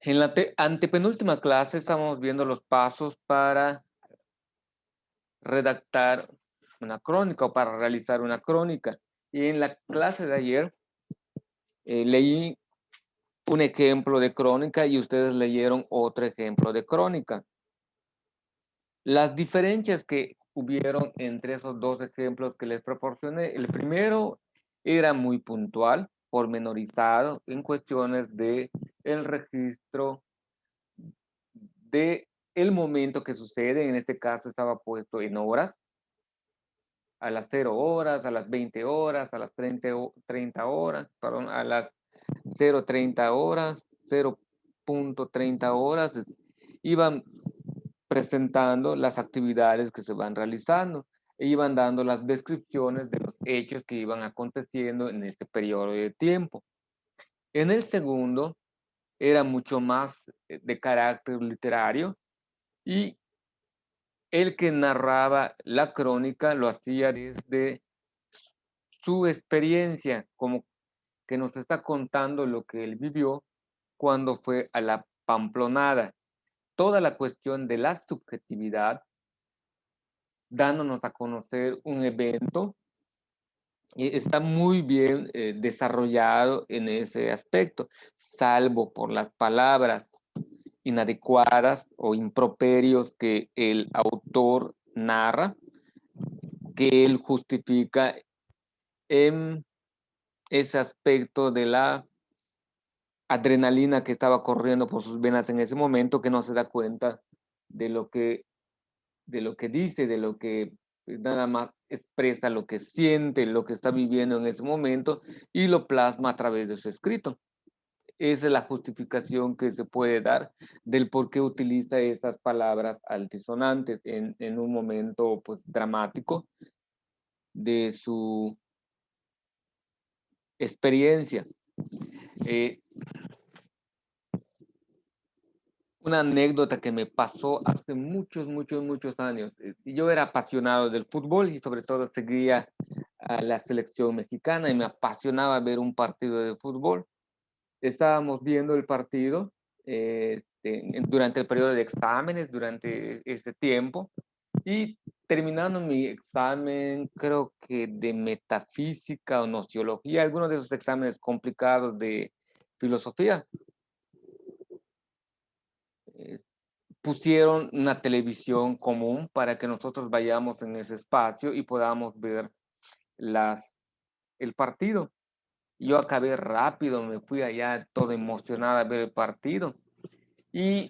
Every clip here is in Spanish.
En la antepenúltima clase estábamos viendo los pasos para redactar una crónica o para realizar una crónica. Y en la clase de ayer leí un ejemplo de crónica y ustedes leyeron otro ejemplo de crónica. Las diferencias que hubieron entre esos dos ejemplos que les proporcioné, el primero era muy puntual, pormenorizado en cuestiones de el registro de el momento que sucede. En este caso estaba puesto en horas, a las 0 horas, a las 20 horas, a las 30 horas, perdón, a las 0:30 horas, 0:30 horas, iban presentando las actividades que se van realizando e iban dando las descripciones de los hechos que iban aconteciendo en este periodo de tiempo. En el segundo era mucho más de carácter literario y el que narraba la crónica lo hacía desde su experiencia, como que nos está contando lo que él vivió cuando fue a la Pamplonada. Toda la cuestión de la subjetividad, dándonos a conocer un evento, está muy bien desarrollado en ese aspecto, salvo por las palabras inadecuadas o improperios que el autor narra, que él justifica en ese aspecto de la adrenalina que estaba corriendo por sus venas en ese momento, que no se da cuenta de lo que, de lo que dice, de lo que nada más expresa lo que siente, lo que está viviendo en ese momento y lo plasma a través de su escrito. Esa es la justificación que se puede dar del por qué utiliza estas palabras altisonantes en un momento pues, dramático de su experiencia. Eh, una anécdota que me pasó hace muchos años. Yo era apasionado del fútbol y sobre todo seguía a la selección mexicana y me apasionaba ver un partido de fútbol. Estábamos viendo el partido durante el periodo de exámenes, durante este tiempo, y terminando mi examen, creo que de metafísica o nociología, algunos de esos exámenes complicados de filosofía, eh, pusieron una televisión común para que nosotros vayamos en ese espacio y podamos ver el partido. Yo acabé rápido, me fui allá todo emocionado a ver el partido y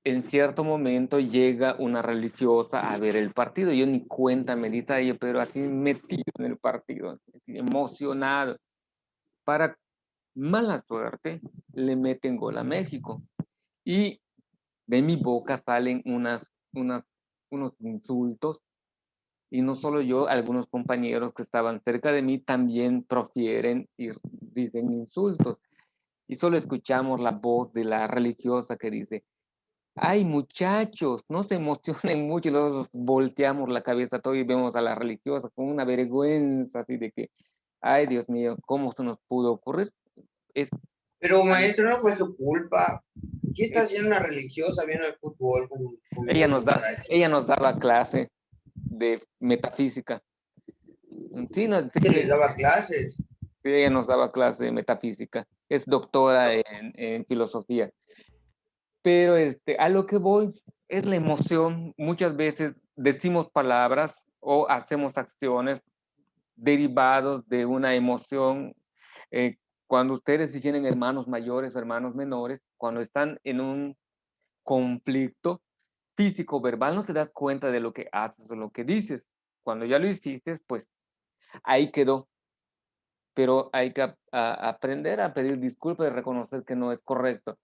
en cierto momento llega una religiosa a ver el partido. Yo ni cuenta me di yo, pero así metido en el partido, así emocionado. Para mala suerte, le meten gol a México y de mi boca salen unos insultos y no solo yo, algunos compañeros que estaban cerca de mí también profieren y dicen insultos. Y solo escuchamos la voz de la religiosa que dice, ay muchachos, no se emocionen mucho, y luego volteamos la cabeza todo y vemos a la religiosa con una vergüenza así de que, ay Dios mío, ¿cómo se nos pudo ocurrir? Es, Pero maestro, no fue su culpa. ¿Qué está es- haciendo una religiosa viendo el fútbol con ella, unos nos da, ella muchachos? nos daba clase de metafísica. Sí, no, ¿Que sí, les daba clases? sí, ella nos daba clase de metafísica. Es doctora en filosofía. Pero a lo que voy es la emoción. Muchas veces decimos palabras o hacemos acciones derivados de una emoción. Eh, cuando ustedes si tienen hermanos mayores o hermanos menores, cuando están en un conflicto físico, verbal, no te das cuenta de lo que haces o lo que dices. Cuando ya lo hiciste, pues ahí quedó. Pero hay que aprender a pedir disculpas y reconocer que no es correcto.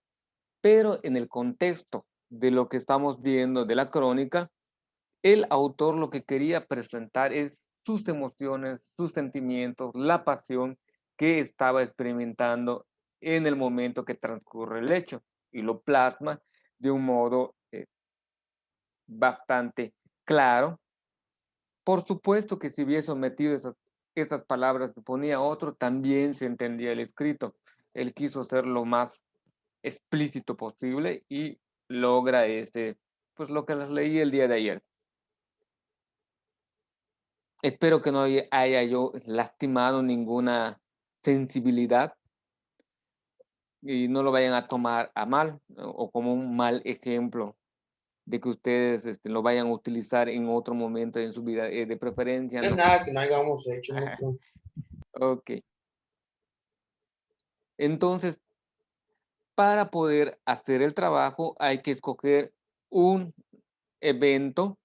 Pero en el contexto de lo que estamos viendo de la crónica, el autor lo que quería presentar es sus emociones, sus sentimientos, la pasión que estaba experimentando en el momento que transcurre el hecho y lo plasma de un modo bastante claro. Por supuesto que si hubiese omitido esas palabras que ponía otro, también se entendía el escrito. Él quiso ser lo más explícito posible y logra pues lo que les leí el día de ayer. Espero que no haya yo lastimado ninguna sensibilidad y no lo vayan a tomar a mal o como un mal ejemplo de que ustedes lo vayan a utilizar en otro momento en su vida, de preferencia, No es no. nada que no hayamos hecho, maestro. Ok. Entonces, para poder hacer el trabajo hay que escoger un evento,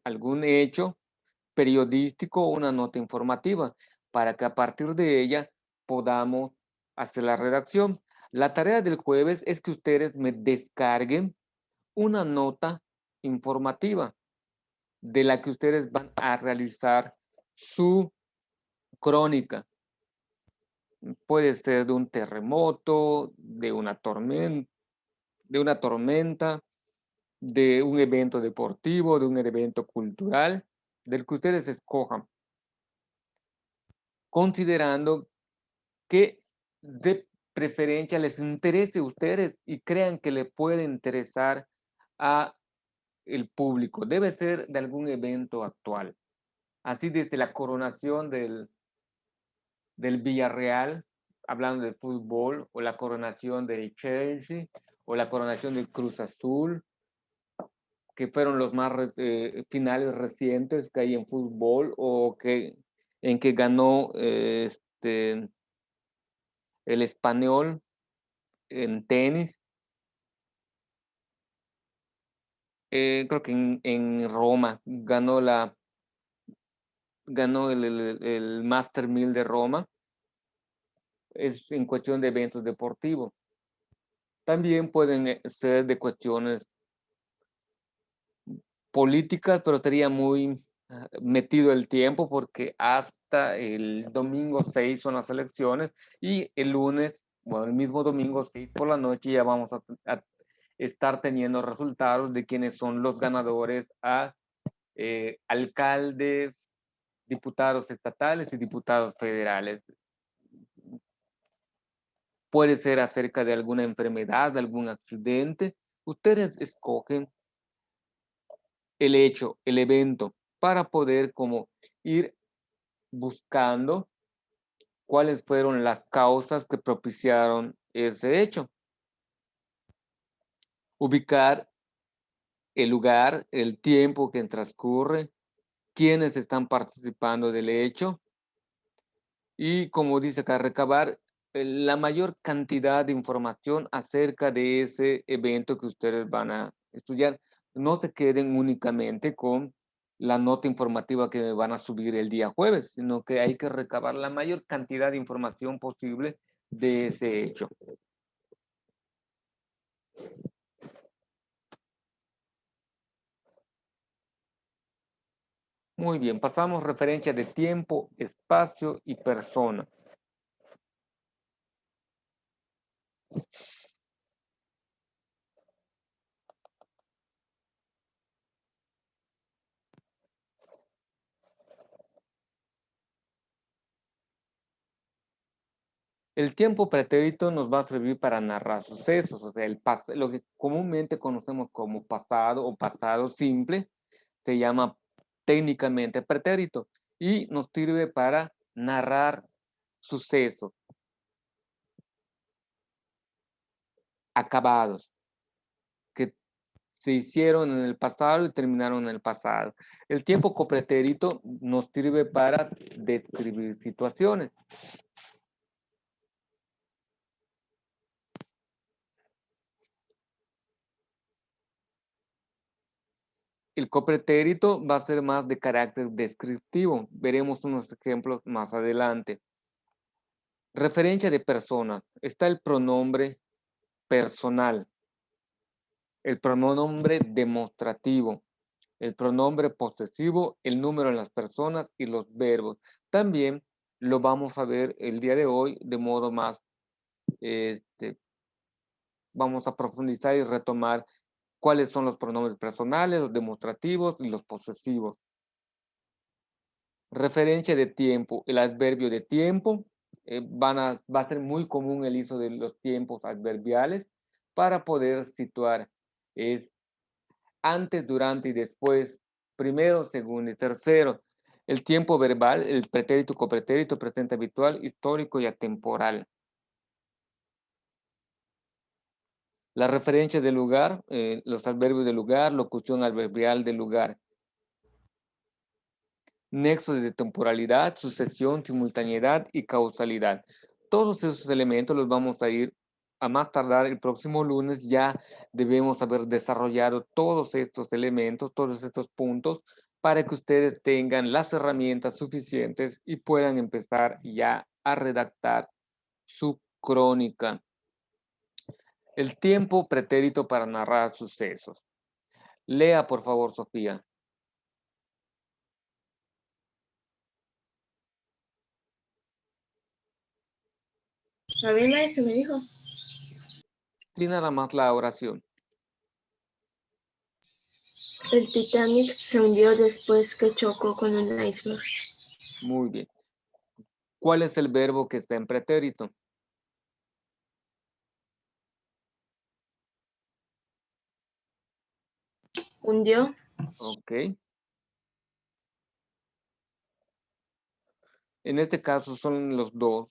algún hecho periodístico o una nota informativa para que a partir de ella podamos hacer la redacción. La tarea del jueves es que ustedes me descarguen una nota informativa de la que ustedes van a realizar su crónica. Puede ser de un terremoto, de una tormenta, de un evento deportivo, de un evento cultural, del que ustedes escojan, considerando que de preferencia les interese a ustedes y crean que le puede interesar a el público. Debe ser de algún evento actual. Así desde la coronación del Villarreal, hablando de fútbol, o la coronación del Chelsea, o la coronación del Cruz Azul, que fueron los más finales recientes que hay en fútbol, o en que ganó el Español en tenis. Creo que en Roma ganó el Master 1000 de Roma. Es en cuestión de eventos deportivos. También pueden ser de cuestiones políticas, pero estaría muy metido el tiempo porque hasta el domingo 6 son las elecciones y el lunes, bueno, el mismo domingo 6 por la noche ya vamos a estar teniendo resultados de quiénes son los ganadores a alcaldes, diputados estatales y diputados federales. Puede ser acerca de alguna enfermedad, de algún accidente. Ustedes escogen el hecho, el evento, para poder como ir buscando cuáles fueron las causas que propiciaron ese hecho. Ubicar el lugar, el tiempo que transcurre, quiénes están participando del hecho y, como dice acá, recabar la mayor cantidad de información acerca de ese evento que ustedes van a estudiar. No se queden únicamente con la nota informativa que van a subir el día jueves, sino que hay que recabar la mayor cantidad de información posible de ese hecho. Muy bien, pasamos referencia de tiempo, espacio y persona. El tiempo pretérito nos va a servir para narrar sucesos, o sea, lo que comúnmente conocemos como pasado o pasado simple, se llama técnicamente pretérito y nos sirve para narrar sucesos acabados que se hicieron en el pasado y terminaron en el pasado. El tiempo copretérito nos sirve para describir situaciones. El copretérito va a ser más de carácter descriptivo. Veremos unos ejemplos más adelante. Referencia de persona. Está el pronombre personal, el pronombre demostrativo, el pronombre posesivo, el número en las personas y los verbos. También lo vamos a ver el día de hoy de modo más, vamos a profundizar y retomar cuáles son los pronombres personales, los demostrativos y los posesivos. Referencia de tiempo, el adverbio de tiempo, va a ser muy común el uso de los tiempos adverbiales, para poder situar. Es antes, durante y después, primero, segundo y tercero. El tiempo verbal, el pretérito, copretérito, presente habitual, histórico y atemporal. La referencia del lugar, los adverbios del lugar, locución adverbial del lugar. Nexo de temporalidad, sucesión, simultaneidad y causalidad. Todos esos elementos los vamos a ir a más tardar el próximo lunes. Ya debemos haber desarrollado todos estos elementos, todos estos puntos, para que ustedes tengan las herramientas suficientes y puedan empezar ya a redactar su crónica. El tiempo pretérito para narrar sucesos. Lea, por favor, Sofía. A mí maestro me dijo. Y nada más la oración. El Titanic se hundió después que chocó con un iceberg. Muy bien. ¿Cuál es el verbo que está en pretérito? Hundió. Ok. En este caso son los dos.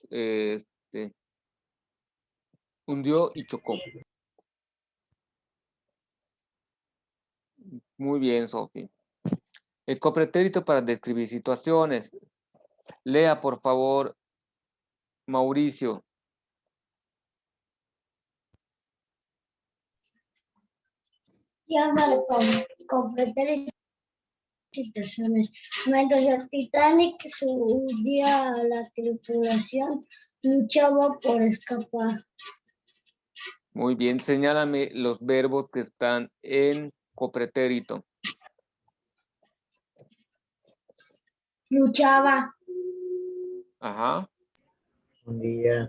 Hundió y chocó. Muy bien, Sofía. El copretérito para describir situaciones. Lea, por favor, Mauricio. Llama con pretérito situaciones. Mientras el Titanic se hundía, la tripulación luchaba por escapar. Muy bien, señálame los verbos que están en copretérito. Luchaba. Ajá. Hundía.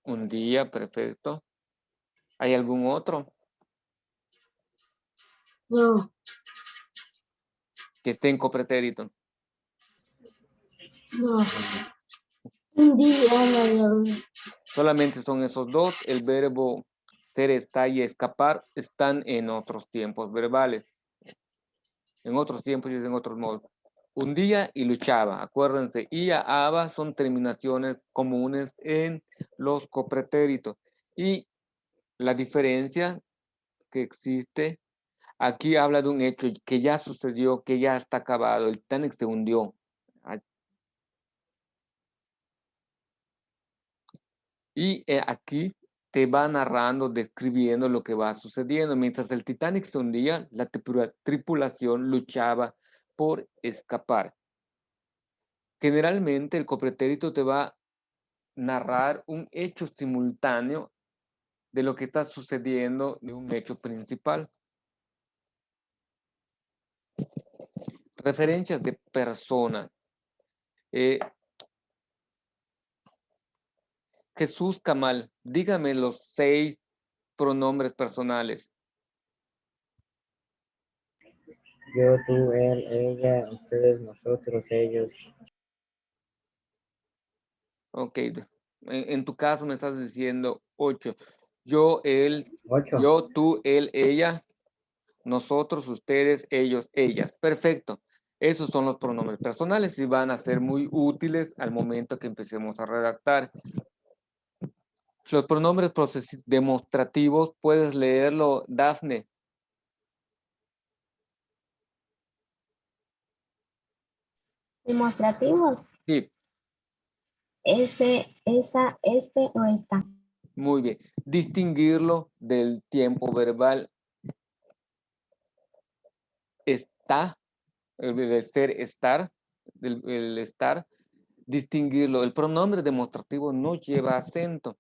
Hundía, perfecto. ¿Hay algún otro No. que esté en copretérito? No. Hundía. Solamente son esos dos. El verbo ser, estar y escapar están en otros tiempos verbales. En otros tiempos y en otros modos. Hundía y luchaba. Acuérdense, ia, aba son terminaciones comunes en los copretéritos. Y la diferencia que existe, aquí habla de un hecho que ya sucedió, que ya está acabado. El Titanic se hundió. Y aquí te va narrando, describiendo lo que va sucediendo. Mientras el Titanic se hundía, la tripulación luchaba por escapar. Generalmente el copretérito te va a narrar un hecho simultáneo de lo que está sucediendo de un hecho principal. Referencias de persona. Jesús Camal, dígame los 6 pronombres personales. Yo, tú, él, ella, ustedes, nosotros, ellos. Ok, en tu caso me estás diciendo 8. Yo, él, 8. yo, tú, él, ella, nosotros, ustedes, ellos, ellas. Perfecto. Esos son los pronombres personales y van a ser muy útiles al momento que empecemos a redactar. Los pronombres demostrativos, puedes leerlo, Dafne. Demostrativos. Sí, Ese, esa, este o esta. muy bien. Distinguirlo del tiempo verbal. Está, el ser, estar, el estar, distinguirlo. El pronombre demostrativo no lleva acento.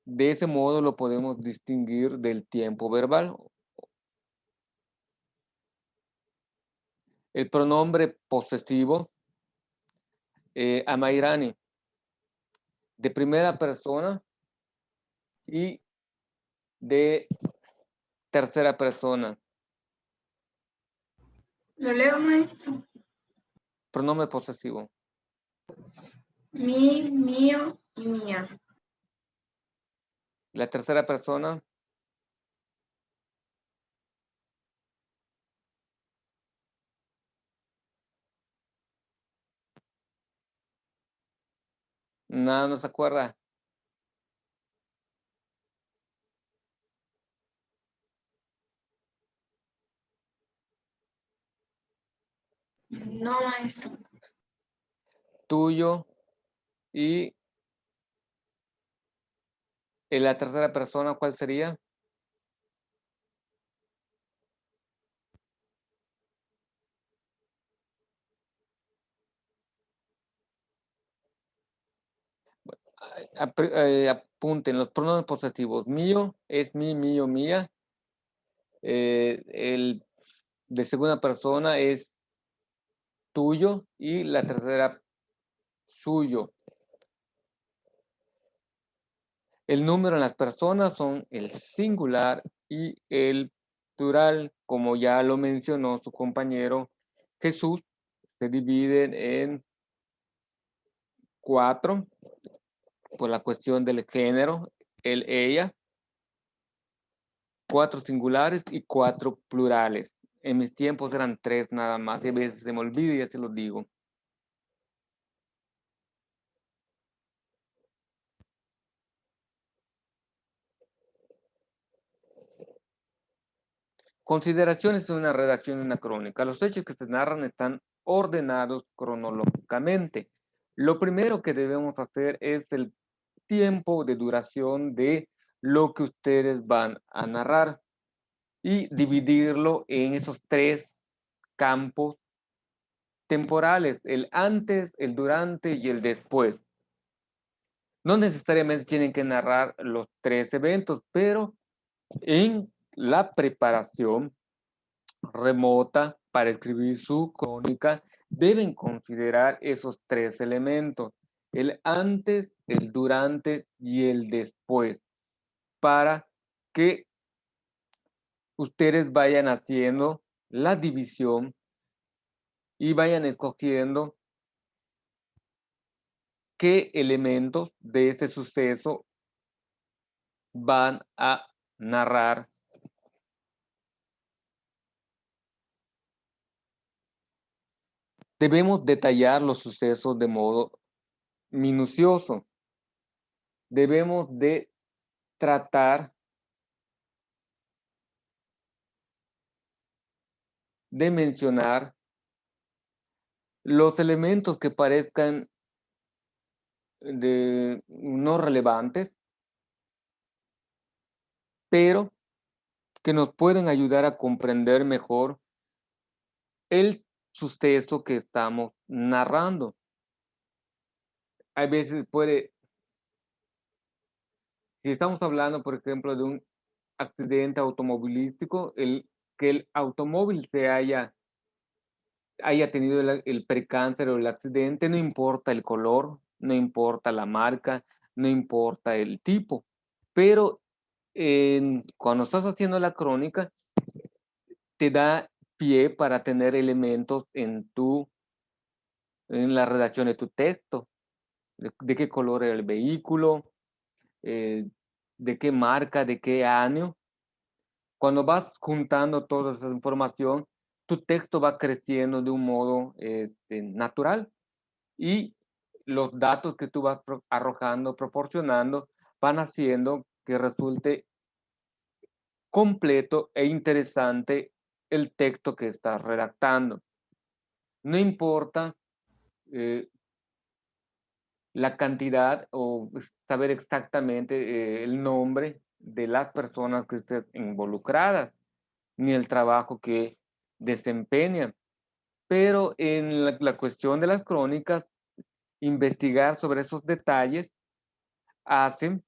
De ese modo lo podemos distinguir del tiempo verbal. El pronombre posesivo, Amairani, de primera persona y de tercera persona. Lo leo, maestro. Pronombre posesivo. Mi, mío y mía. La tercera persona. Nada, no se acuerda. No, maestro. Tuyo y en la tercera persona, ¿cuál sería? Apunten los pronombres posesivos. Mío es mi, mío, mía. El de segunda persona es tuyo y la tercera suyo. El número en las personas son el singular y el plural, como ya lo mencionó su compañero Jesús, se dividen en 4 por la cuestión del género, el, ella, 4 singulares y 4 plurales. En mis tiempos eran 3 nada más, y a veces se me olvida y ya se los digo. Consideraciones de una redacción de una crónica. Los hechos que se narran están ordenados cronológicamente. Lo primero que debemos hacer es el tiempo de duración de lo que ustedes van a narrar y dividirlo en esos 3 campos temporales, el antes, el durante y el después. No necesariamente tienen que narrar los 3 eventos, pero en la preparación remota para escribir su crónica deben considerar esos 3 elementos, el antes, el durante y el después, para que ustedes vayan haciendo la división y vayan escogiendo qué elementos de ese suceso van a narrar. Debemos detallar los sucesos de modo minucioso. Debemos de tratar de mencionar los elementos que parezcan no relevantes, pero que nos pueden ayudar a comprender mejor el suceso que estamos narrando. Hay veces si estamos hablando, por ejemplo, de un accidente automovilístico, que el automóvil se haya tenido el percance o el accidente, no importa el color, no importa la marca, no importa el tipo, pero cuando estás haciendo la crónica, te da pie para tener elementos en la redacción de tu texto, de qué color era el vehículo, de qué marca, de qué año. Cuando vas juntando toda esa información, tu texto va creciendo de un modo natural y los datos que tú vas arrojando, proporcionando, van haciendo que resulte completo e interesante el texto que estás redactando. No importa la cantidad o saber exactamente el nombre de las personas que estén involucradas, ni el trabajo que desempeñan. Pero en la cuestión de las crónicas, investigar sobre esos detalles hacen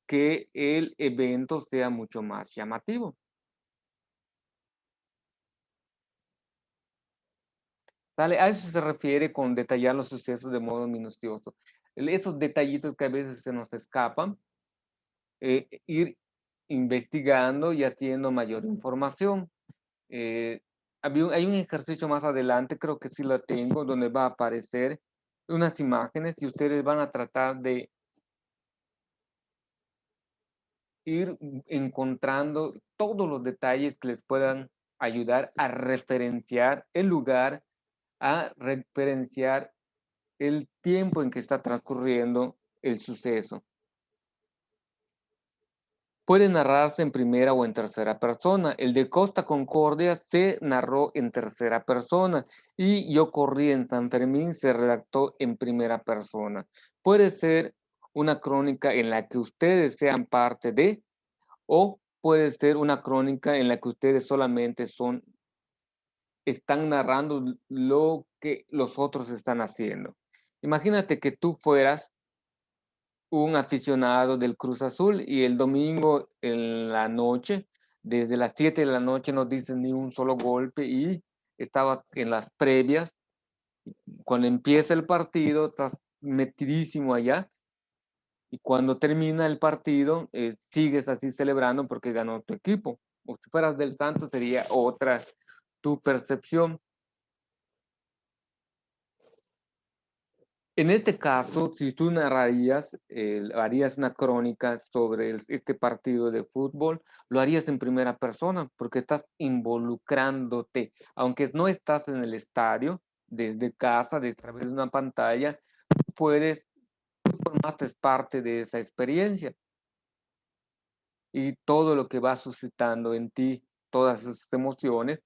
que el evento sea mucho más llamativo. ¿Sale? A eso se refiere con detallar los sucesos de modo minucioso. Esos detallitos que a veces se nos escapan, ir investigando y haciendo mayor información. Hay un ejercicio más adelante, creo que sí lo tengo, donde va a aparecer unas imágenes y ustedes van a tratar de ir encontrando todos los detalles que les puedan ayudar a referenciar el lugar, a referenciar el tiempo en que está transcurriendo el suceso. Puede narrarse en primera o en tercera persona. El de Costa Concordia se narró en tercera persona y Yo corrí en San Fermín se redactó en primera persona. Puede ser una crónica en la que ustedes sean parte de, o puede ser una crónica en la que ustedes solamente están narrando lo que los otros están haciendo. Imagínate que tú fueras un aficionado del Cruz Azul y el domingo en la noche, desde las 7 de la noche no dicen ni un solo golpe y estabas en las previas, cuando empieza el partido estás metidísimo allá y cuando termina el partido sigues así celebrando porque ganó tu equipo. O si fueras del Santos sería otra tu percepción. En este caso, si tú narrarías, harías una crónica sobre este partido de fútbol, lo harías en primera persona porque estás involucrándote. Aunque no estás en el estadio, desde casa, a través de una pantalla, tú formaste parte de esa experiencia. Y todo lo que va suscitando en ti, todas esas emociones,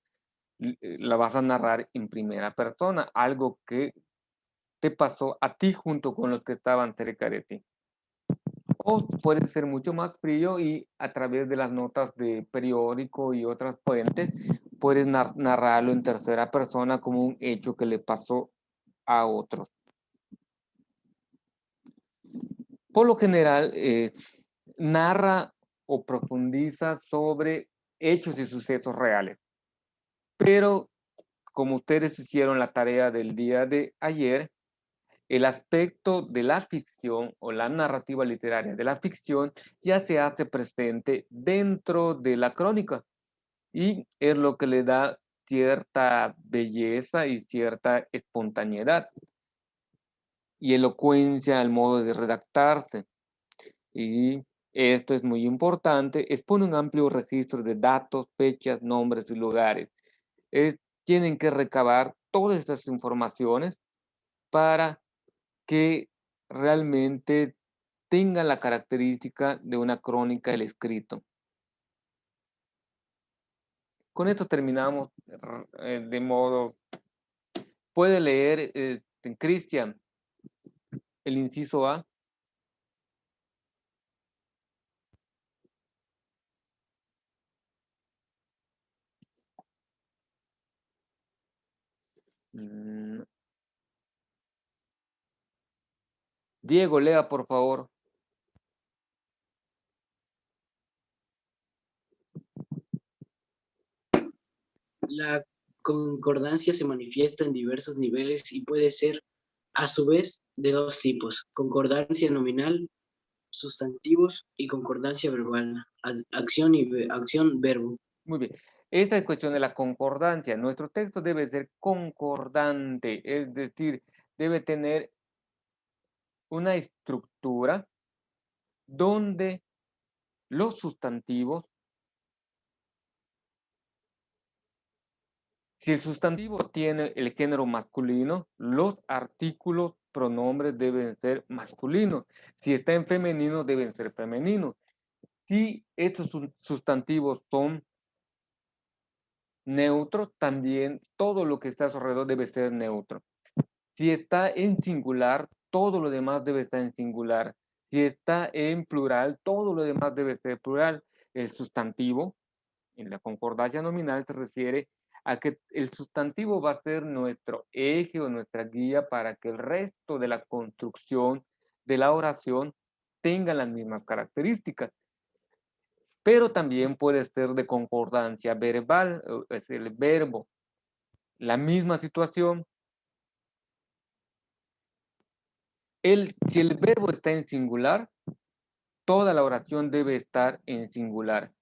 la vas a narrar en primera persona, algo que te pasó a ti junto con los que estaban cerca de ti. O puede ser mucho más frío y a través de las notas de periódico y otras fuentes, puedes narrarlo en tercera persona como un hecho que le pasó a otros. Por lo general, narra o profundiza sobre hechos y sucesos reales. Pero como ustedes hicieron la tarea del día de ayer, el aspecto de la ficción o la narrativa literaria de la ficción ya se hace presente dentro de la crónica y es lo que le da cierta belleza y cierta espontaneidad y elocuencia al modo de redactarse. Y esto es muy importante, expone un amplio registro de datos, fechas, nombres y lugares. Tienen que recabar todas estas informaciones para que realmente tenga la característica de una crónica el escrito. Con esto terminamos de modo, puede leer Cristian el inciso A. Diego, lea por favor. La concordancia se manifiesta en diversos niveles y puede ser, a su vez, de dos tipos: concordancia nominal, sustantivos, y concordancia verbal, acción-verbo. Muy bien. Esta es cuestión de la concordancia. Nuestro texto debe ser concordante, es decir, debe tener una estructura donde los sustantivos, si el sustantivo tiene el género masculino, los artículos, pronombres deben ser masculinos. Si está en femenino, deben ser femeninos. Si estos sustantivos son neutros, también todo lo que está a su alrededor debe ser neutro. Si está en singular, todo lo demás debe estar en singular. Si está en plural, todo lo demás debe ser plural. El sustantivo, en la concordancia nominal, se refiere a que el sustantivo va a ser nuestro eje o nuestra guía para que el resto de la construcción de la oración tenga las mismas características. Pero también puede ser de concordancia verbal, es el verbo. La misma situación. Si el verbo está en singular, toda la oración debe estar en singular.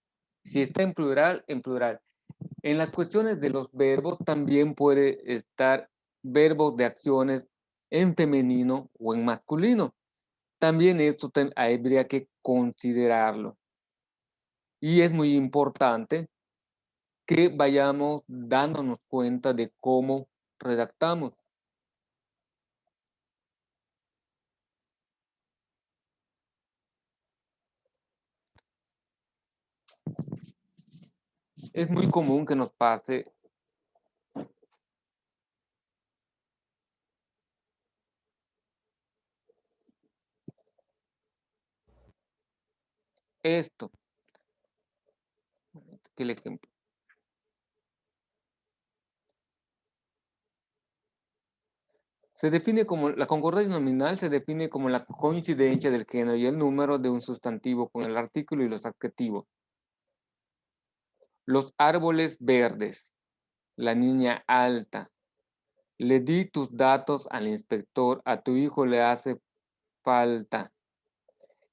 Si está en plural, en plural. En las cuestiones de los verbos también puede estar verbos de acciones en femenino o en masculino. También esto habría que considerarlo. Y es muy importante que vayamos dándonos cuenta de cómo redactamos. Es muy común que nos pase esto. Que el ejemplo. Se define como, la concordancia nominal se define como la coincidencia del género y el número de un sustantivo con el artículo y los adjetivos. Los árboles verdes, la niña alta. Le di tus datos al inspector, a tu hijo le hace falta.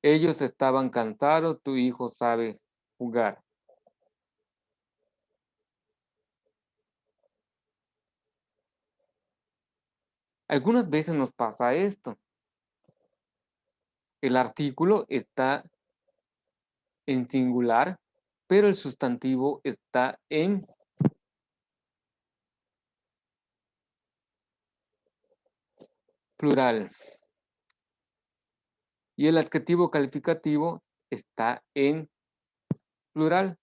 Ellos estaban cansados, tu hijo sabe jugar. Algunas veces nos pasa esto. El artículo está en singular, pero el sustantivo está en plural. Y el adjetivo calificativo está en plural.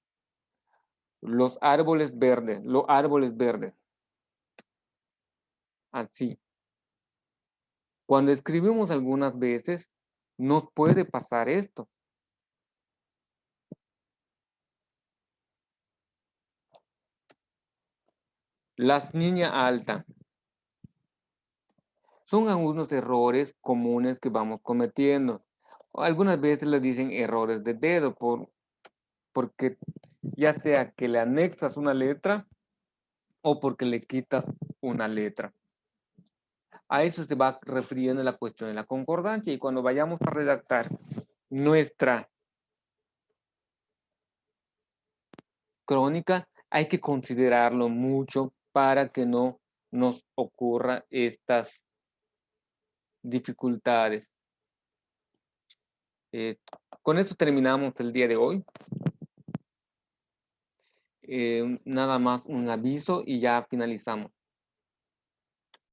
Los árboles verdes, los árboles verdes. Así. Cuando escribimos algunas veces, nos puede pasar esto. Las niñas alta. Son algunos errores comunes que vamos cometiendo. Algunas veces le dicen errores de dedo porque ya sea que le anexas una letra o porque le quitas una letra. A eso se va refiriendo la cuestión de la concordancia y cuando vayamos a redactar nuestra crónica hay que considerarlo mucho para que no nos ocurra estas dificultades. Con eso terminamos el día de hoy. Nada más un aviso y ya finalizamos.